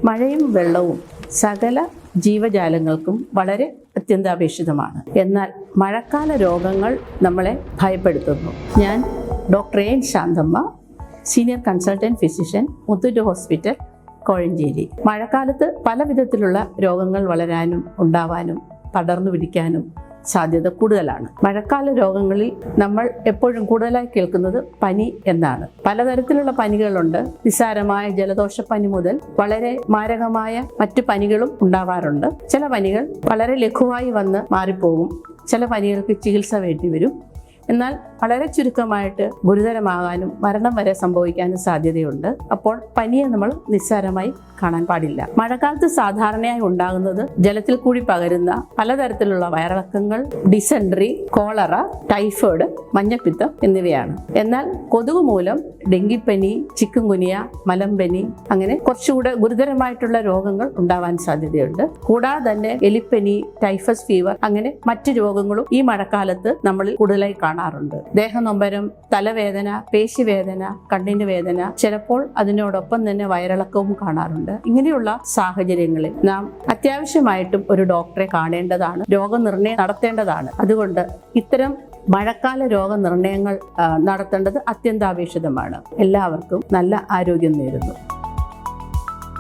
മഴയും വെള്ളവും സകല ജീവജാലങ്ങൾക്കും വളരെ അത്യന്താപേക്ഷിതമാണ്. എന്നാൽ മഴക്കാല രോഗങ്ങൾ നമ്മളെ ഭയപ്പെടുത്തുന്നു. ഞാൻ doctor N Shanthamma, senior consultant physician, Muthoot hospital, Kozhencherry. മഴക്കാലത്ത് പല വിധത്തിലുള്ള രോഗങ്ങൾ വളരാനും ഉണ്ടാവാനും പടർന്നു പിടിക്കാനും സാധ്യത കൂടുതലാണ്. മഴക്കാല രോഗങ്ങളിൽ നമ്മൾ എപ്പോഴും കൂടുതലായി കേൾക്കുന്നത് പനി എന്നാണ്. പലതരത്തിലുള്ള പനികളുണ്ട്. നിസ്സാരമായ ജലദോഷപ്പനി മുതൽ വളരെ മാരകമായ മറ്റു പനികളും ഉണ്ടാവാറുണ്ട്. ചില പനികൾ വളരെ ലഘുവായി വന്ന് മാറിപ്പോകും. ചില പനികൾക്ക് ചികിത്സ വേണ്ടി വരും. എന്നാൽ വളരെ ചുരുക്കമായിട്ട് ഗുരുതരമാകാനും മരണം വരെ സംഭവിക്കാനും സാധ്യതയുണ്ട്. അപ്പോൾ പനിയെ നമ്മൾ നിസ്സാരമായി കാണാൻ പാടില്ല. മഴക്കാലത്ത് സാധാരണയായി ഉണ്ടാകുന്നത് ജലത്തിൽ കൂടി പകരുന്ന പലതരത്തിലുള്ള വയറിളക്കങ്ങൾ, ഡിസെൻട്രി, കോളറ, ടൈഫോയിഡ്, മഞ്ഞപ്പിത്തം എന്നിവയാണ്. എന്നാൽ കൊതുക് മൂലം ഡെങ്കിപ്പനി, ചിക്കൻ ഗുനിയ, മലമ്പനി അങ്ങനെ കുറച്ചുകൂടെ ഗുരുതരമായിട്ടുള്ള രോഗങ്ങൾ ഉണ്ടാവാൻ സാധ്യതയുണ്ട്. കൂടാതെ തന്നെ എലിപ്പനി, ടൈഫസ് ഫീവർ അങ്ങനെ മറ്റു രോഗങ്ങളും ഈ മഴക്കാലത്ത് നമ്മളിൽ കൂടുതലായി കാണാറുണ്ട്. ദേഹനൊമ്പരം, തലവേദന, പേശിവേദന, കണ്ണിന് വേദന, ചിലപ്പോൾ അതിനോടൊപ്പം തന്നെ വയറിളക്കവും കാണാറുണ്ട്. ഇങ്ങനെയുള്ള സാഹചര്യങ്ങളിൽ നാം അത്യാവശ്യമായിട്ടും ഒരു ഡോക്ടറെ കാണേണ്ടതാണ്, രോഗനിർണയം നടത്തേണ്ടതാണ്. അതുകൊണ്ട് ഇത്തരം മഴക്കാല രോഗനിർണയങ്ങൾ നടത്തേണ്ടത് അത്യന്താപേക്ഷിതമാണ്. എല്ലാവർക്കും നല്ല ആരോഗ്യം നേരുന്നു.